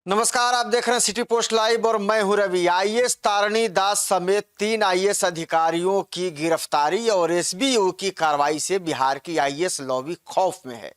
नमस्कार, आप देख रहे हैं सिटी पोस्ट लाइव और मैं हूं रवि। आईएएस तारिणी दास समेत 3 आईएएस अधिकारियों की गिरफ्तारी और एसबीयू की कार्रवाई से बिहार की आईएएस लॉबी खौफ में है।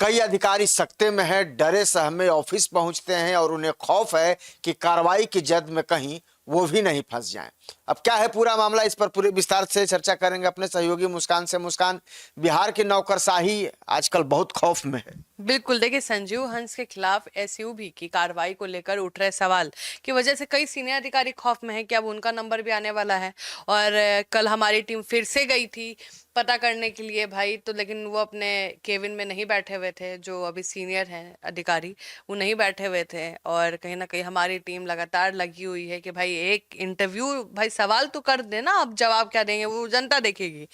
कई अधिकारी सकते में हैं, डरे सहमे ऑफिस पहुंचते हैं और उन्हें खौफ है कि कार्रवाई की जद में कहीं वो भी नहीं फंस जाएं। अब क्या है पूरा मामला, इस पर पूरे विस्तार से चर्चा करेंगे अपने सहयोगी मुस्कान से। मुस्कान, बिहार की नौकरशाही आजकल बहुत खौफ में है। बिल्कुल, देखिए संजीव हंस के खिलाफ एसयूबी की कार्रवाई को लेकर उठ रहे सवाल की वजह से कई सीनियर अधिकारी खौफ में हैं कि अब उनका नंबर भी आने वाला है। और कल हमारी टीम फिर से गई थी पता करने के लिए भाई, तो लेकिन वो अपने केबिन में नहीं बैठे हुए थे। जो अभी सीनियर हैं अधिकारी वो नहीं बैठे हुए थे और कहीं ना कहीं हमारी टीम लगातार लगी हुई है कि भाई एक इंटरव्यू, भाई सवाल तो कर देना, अब जवाब क्या देंगे वो जनता देखेगी।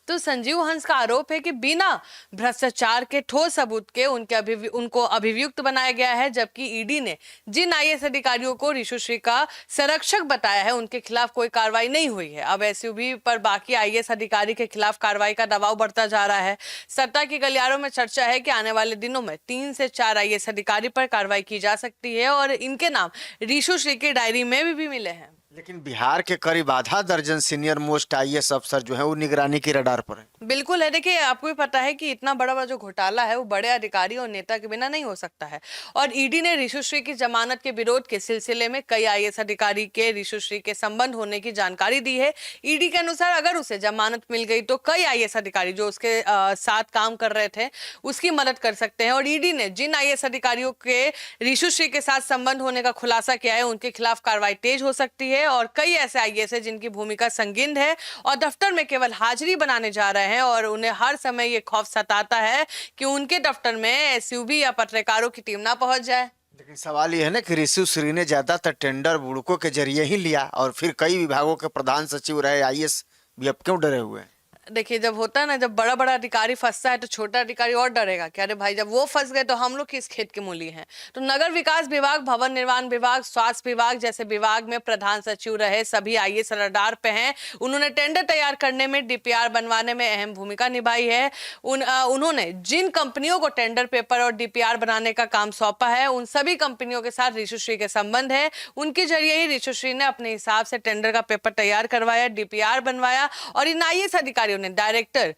तो संजीव हंस का आरोप है कि बिना भ्रष्टाचार के ठोस सबूत के उनको अभियुक्त बनाया गया है, जबकि ईडी ने जिन आईएएस अधिकारियों को ऋषुश्री का संरक्षक बताया है उनके खिलाफ कोई कार्रवाई नहीं हुई है। अब एसयूबी पर बाकी आईएएस अधिकारी के खिलाफ कार्रवाई का दबाव बढ़ता जा रहा है। सत्ता के गलियारों में चर्चा है कि आने वाले दिनों में 3 से 4 आईएएस अधिकारी पर कार्रवाई की जा सकती है और इनके नाम ऋषुश्री की डायरी में भी मिले हैं। लेकिन बिहार के करीब आधा दर्जन सीनियर मोस्ट आईएएस अफसर जो है वो निगरानी की रडार पर है। बिल्कुल है। देखिए, आपको भी पता है कि इतना बड़ा बड़ा जो घोटाला है वो बड़े अधिकारी और नेता के बिना नहीं हो सकता है। और ईडी ने ऋषुश्री की जमानत के विरोध के सिलसिले में कई आईएएस अधिकारी के ऋषुश्री के संबंध होने की जानकारी दी है। ईडी के अनुसार अगर उसे जमानत मिल गई तो कई आईएएस अधिकारी जो उसके साथ काम कर रहे थे उसकी मदद कर सकते हैं। और ईडी ने जिन आईएएस अधिकारियों के ऋषुश्री के साथ संबंध होने का खुलासा किया है उनके खिलाफ कार्रवाई तेज हो सकती है। और कई ऐसे आईएएस है जिनकी भूमिका संगीन है और दफ्तर में केवल हाजिरी बनाने जा रहे हैं और उन्हें हर समय ये खौफ सताता है कि उनके दफ्तर में एसयूबी या पत्रकारों की टीम ना पहुंच जाए। लेकिन सवाल यह है ना कि ऋषुश्री ने ज्यादातर टेंडर बुड़कों के जरिए ही लिया और फिर कई विभागों के प्रधान सचिव रहे आईएएस भी अब क्यों डरे हुए हैं? देखिए, जब होता है ना, जब बड़ा बड़ा अधिकारी फंसता है तो छोटा अधिकारी और डरेगा कि अरे भाई जब वो फंस गए तो हम लोग किस खेत के मूली हैं। तो नगर विकास विभाग, भवन निर्माण विभाग, स्वास्थ्य विभाग जैसे विभाग में प्रधान सचिव रहे सभी आईएएस रडार पे हैं। उन्होंने टेंडर तैयार करने में, डीपीआर बनवाने में अहम भूमिका निभाई है। उन्होंने जिन कंपनियों को टेंडर पेपर और डीपीआर बनाने का काम सौंपा है उन सभी कंपनियों के साथ ऋषुश्री के संबंध है। उनके जरिए ही ऋषुश्री ने अपने हिसाब से टेंडर का पेपर तैयार करवाया, डीपीआर बनवाया। और इन आईएएस अधिकारियों ने डायरेक्टर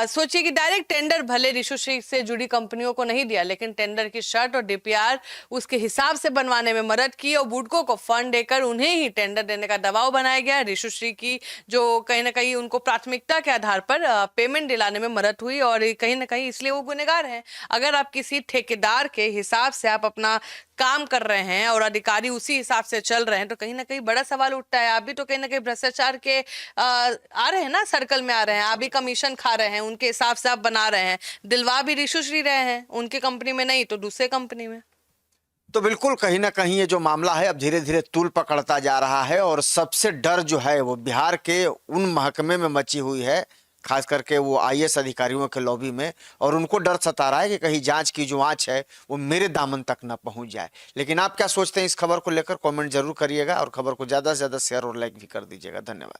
सोचिए कि डायरेक्ट टेंडर भले ऋषुश्री से जुड़ी कंपनियों को नहीं दिया, लेकिन टेंडर की शर्त और डीपीआर उसके हिसाब से बनवाने में मदद की और बुडको को फंड देकर उन्हें ही टेंडर देने का दबाव बनाया गया। ऋषुश्री की जो कहीं ना कहीं उनको प्राथमिकता के आधार पर पेमेंट दिलाने में मदद हुई और कहीं ना कहीं इसलिए वो गुनहगार हैं। अगर आप किसी ठेकेदार के हिसाब से आप अपना काम कर रहे हैं और अधिकारी उसी हिसाब से चल रहे हैं तो कहीं ना कहीं बड़ा सवाल उठता है। आप भी तो कहीं ना कहीं भ्रष्टाचार के आ रहे हैं ना, सर्कल में आ रहे हैं, आप भी कमीशन खा रहे हैं, उनके हिसाब से आप बना रहे हैं। दिलवा भी ऋषुश्री रहे हैं, उनकी कंपनी में नहीं तो दूसरे कंपनी में। तो बिल्कुल कहीं ना कहीं ये जो मामला है अब धीरे धीरे तूल पकड़ता जा रहा है और सबसे डर जो है वो बिहार के उन महकमे में मची हुई है, खास करके वो आईएएस अधिकारियों के लॉबी में। और उनको डर सता रहा है कि कहीं जांच की जो आंच है वो मेरे दामन तक ना पहुंच जाए। लेकिन आप क्या सोचते हैं इस खबर को लेकर? कमेंट जरूर करिएगा और खबर को ज्यादा से ज्यादा शेयर और लाइक भी कर दीजिएगा। धन्यवाद।